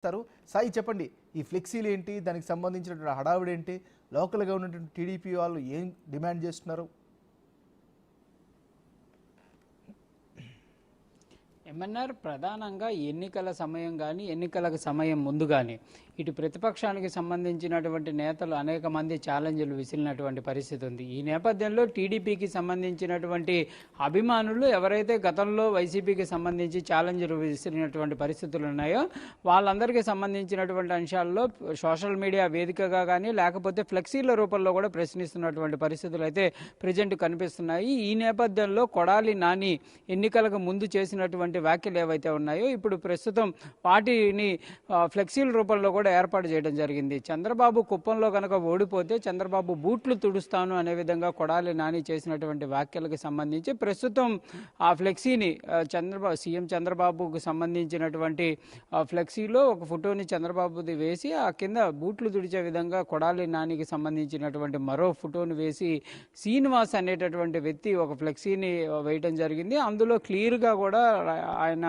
సాయి చెప్పండి, ఈ ఫ్లెక్సీలు ఏంటి, దానికి సంబంధించినటువంటి హడావిడి ఏంటి, లోకల్గా ఉన్నటువంటి టీడీపీ వాళ్ళు ఏం డిమాండ్ చేస్తున్నారు? ఎంఎన్ఆర్ ప్రధానంగా ఎన్నికల సమయం కానీ ఎన్నికలకు సమయం ముందు కానీ ఇటు ప్రతిపక్షానికి సంబంధించినటువంటి నేతలు అనేక మంది ఛాలెంజ్లు విసిరినటువంటి పరిస్థితి ఉంది. ఈ నేపథ్యంలో టీడీపీకి సంబంధించినటువంటి అభిమానులు ఎవరైతే గతంలో వైసీపీకి సంబంధించి ఛాలెంజ్లు విసిరినటువంటి పరిస్థితులు ఉన్నాయో వాళ్ళందరికీ సంబంధించినటువంటి అంశాల్లో సోషల్ మీడియా వేదికగా కానీ లేకపోతే ఫ్లెక్సీల రూపంలో కూడా ప్రశ్నిస్తున్నటువంటి పరిస్థితులు అయితే ప్రజెంట్ కనిపిస్తున్నాయి. ఈ నేపథ్యంలో కొడాలి నాని ఎన్నికలకు ముందు చేసినటువంటి వ్యాఖ్యలు ఏవైతే ఉన్నాయో ఇప్పుడు ప్రస్తుతం వాటిని ఫ్లెక్సీల రూపంలో కూడా ఏర్పాటు చేయడం జరిగింది. చంద్రబాబు కుప్పంలో కనుక ఓడిపోతే చంద్రబాబు బూట్లు తుడుస్తాను అనే విధంగా కొడాలి నాని చేసినటువంటి వ్యాఖ్యలకు సంబంధించి ప్రస్తుతం ఆ ఫ్లెక్సీని సీఎం చంద్రబాబుకు సంబంధించినటువంటి ఫ్లెక్సీలో ఒక ఫోటోని చంద్రబాబుది వేసి ఆ కింద బూట్లు తుడిచే విధంగా కొడాలి నానికి సంబంధించినటువంటి మరో ఫోటోని వేసి శ్రీనివాస్ అనేటటువంటి వ్యక్తి ఒక ఫ్లెక్సీని వేయడం జరిగింది. అందులో క్లియర్గా కూడా ఆయన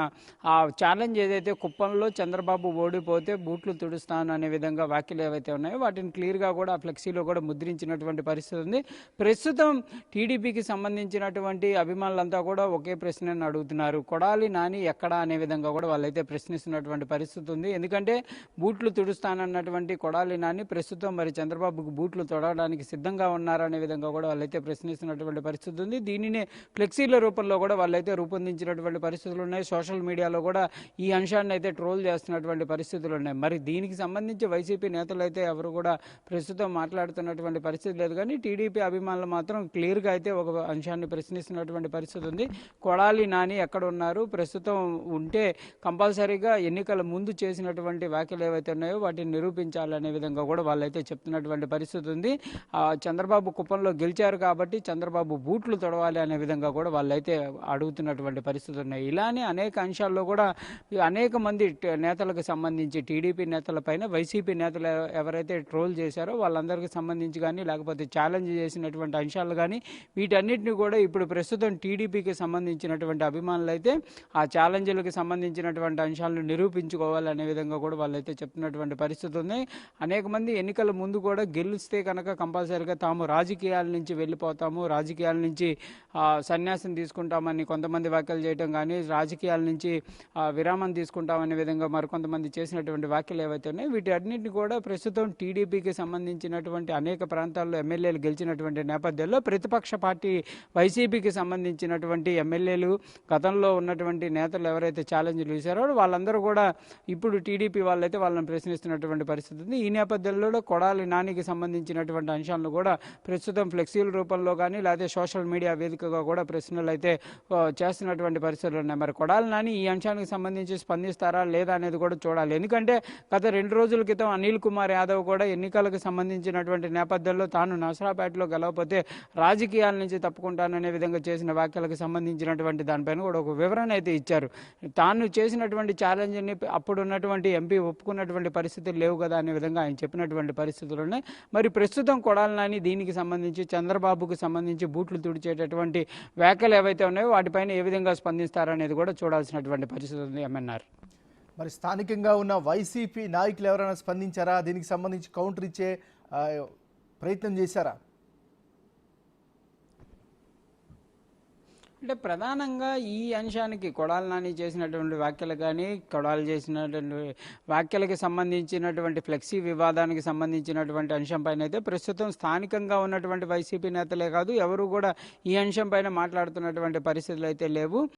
ఆ ఛాలెంజ్ ఏదైతే కుప్పంలో చంద్రబాబు ఓడిపోతే బూట్లు తుడుస్తాను అనే విధంగా వ్యాఖ్యలు ఏవైతే ఉన్నాయో వాటిని క్లియర్గా కూడా ఆ ఫ్లెక్సీలో కూడా ముద్రించినటువంటి పరిస్థితి ఉంది. ప్రస్తుతం టీడీపీకి సంబంధించినటువంటి అభిమానులంతా కూడా ఒకే ప్రశ్నను అడుగుతున్నారు, కొడాలి నాని ఎక్కడా అనే విధంగా కూడా వాళ్ళైతే ప్రశ్నిస్తున్నటువంటి పరిస్థితి ఉంది. ఎందుకంటే బూట్లు తుడుస్తానన్నటువంటి కొడాలి నాని ప్రస్తుతం మరి చంద్రబాబుకు బూట్లు తొడవడానికి సిద్ధంగా ఉన్నారనే విధంగా కూడా వాళ్ళైతే ప్రశ్నిస్తున్నటువంటి పరిస్థితి ఉంది. దీనినే ఫ్లెక్సీల రూపంలో కూడా వాళ్ళైతే రూపొందించినటువంటి పరిస్థితులు ఉన్నాయి. సోషల్ మీడియాలో కూడా ఈ అంశాన్ని అయితే ట్రోల్ చేస్తున్నటువంటి పరిస్థితులు ఉన్నాయి. మరి దీనికి సంబంధించి వైసీపీ నేతలు అయితే ఎవరు కూడా ప్రస్తుతం మాట్లాడుతున్నటువంటి పరిస్థితి లేదు. కానీ టీడీపీ అభిమానులు మాత్రం క్లియర్గా అయితే ఒక అంశాన్ని ప్రశ్నిస్తున్నటువంటి పరిస్థితి ఉంది. కొడాలి నాని ఎక్కడ ఉన్నారు, ప్రస్తుతం ఉంటే కంపల్సరీగా ఎన్నికల ముందు చేసినటువంటి వ్యాఖ్యలు ఏవైతే ఉన్నాయో వాటిని నిరూపించాలనే విధంగా కూడా వాళ్ళైతే చెప్తున్నటువంటి పరిస్థితి ఉంది. చంద్రబాబు కుప్పంలో గెలిచారు కాబట్టి చంద్రబాబు బూట్లు తొడవాలి అనే విధంగా కూడా వాళ్ళైతే అడుగుతున్నటువంటి పరిస్థితులు ఉన్నాయి. ఇలానే అనేక అంశాల్లో కూడా అనేక మంది నేతలకు సంబంధించి టీడీపీ నేతలపైన వైసీపీ నేతలు ఎవరైతే ట్రోల్ చేశారో వాళ్ళందరికీ సంబంధించి కానీ లేకపోతే ఛాలెంజ్ చేసినటువంటి అంశాలు కానీ వీటన్నిటిని కూడా ఇప్పుడు ప్రస్తుతం టీడీపీకి సంబంధించినటువంటి అభిమానులు అయితే ఆ ఛాలెంజ్లకు సంబంధించినటువంటి అంశాలను నిరూపించుకోవాలనే విధంగా కూడా వాళ్ళైతే చెప్తున్నటువంటి పరిస్థితి ఉంది. అనేక మంది ఎన్నికల ముందు కూడా గెలిస్తే కనుక కంపల్సరీగా తాము రాజకీయాల నుంచి వెళ్ళిపోతాము, రాజకీయాల నుంచి సన్యాసం తీసుకుంటామని కొంతమంది వ్యాఖ్యలు చేయడం కానీ రాజకీయాల నుంచి విరామం తీసుకుంటామనే విధంగా మరికొంతమంది చేసినటువంటి వ్యాఖ్యలు ఏవైతే ఉన్నాయో వీటి అన్నింటినీ కూడా ప్రస్తుతం టీడీపీకి సంబంధించినటువంటి అనేక ప్రాంతాల్లో ఎమ్మెల్యేలు గెలిచినటువంటి నేపథ్యంలో ప్రతిపక్ష పార్టీ వైసీపీకి సంబంధించినటువంటి ఎమ్మెల్యేలు గతంలో ఉన్నటువంటి నేతలు ఎవరైతే ఛాలెంజ్లు చేశారో వాళ్ళందరూ కూడా ఇప్పుడు టీడీపీ వాళ్ళైతే వాళ్ళని ప్రశ్నిస్తున్నటువంటి పరిస్థితి ఉంది. ఈ నేపథ్యంలో కొడాలి నానికి సంబంధించినటువంటి అంశాలను కూడా ప్రస్తుతం ఫ్లెక్సీల రూపంలో కానీ లేదా సోషల్ మీడియా వేదికగా కూడా ప్రశ్నలు అయితే చేస్తున్నటువంటి పరిస్థితులు ఉన్నాయి. మరి కొడాలి నాని ఈ అంశానికి సంబంధించి స్పందిస్తారా లేదా అనేది కూడా చూడాలి. ఎందుకంటే గత 2 రోజుల క్రితం అనిల్ కుమార్ యాదవ్ కూడా ఎన్నికలకు సంబంధించినటువంటి నేపథ్యంలో తాను నసరాపేటలో గెలవకపోతే రాజకీయాల నుంచి తప్పుకుంటాననే విధంగా చేసిన వ్యాఖ్యలకు సంబంధించినటువంటి దానిపైన కూడా ఒక వివరణ అయితే ఇచ్చారు. తాను చేసినటువంటి ఛాలెంజ్ని అప్పుడు ఉన్నటువంటి ఎంపీ ఒప్పుకున్నటువంటి పరిస్థితులు లేవు కదా అనే విధంగా ఆయన చెప్పినటువంటి పరిస్థితులు ఉన్నాయి. మరి ప్రస్తుతం కొడాలి నాని దీనికి సంబంధించి చంద్రబాబుకు సంబంధించి బూట్లు తుడిచేటటువంటి వ్యాఖ్యలు ఏవైతే ఉన్నాయో వాటిపైన ఏ విధంగా స్పందిస్తారనేది కూడా చూడాల్సినటువంటి పరిస్థితి ఉంది. ఎంఎన్ఆర్ మరి స్థానికంగా ఉన్న వైసీపీ నాయకులు ఎవరైనా స్పందించారా? దీనికి సంబంధించి కౌంటర్ ఇచ్చే ప్రయత్నం చేశారా? అంటే ప్రధానంగా ఈ అంశానికి కొడాలి నాని చేసినటువంటి వ్యాఖ్యలు కానీ కొడాలి చేసినటువంటి వ్యాఖ్యలకి సంబంధించినటువంటి ఫ్లెక్సీ వివాదానికి సంబంధించినటువంటి అంశంపైన అయితే ప్రస్తుతం స్థానికంగా ఉన్నటువంటి వైసీపీ నేతలే కాదు ఎవరు కూడా ఈ అంశంపైన మాట్లాడుతున్నటువంటి పరిస్థితులు అయితే లేవు.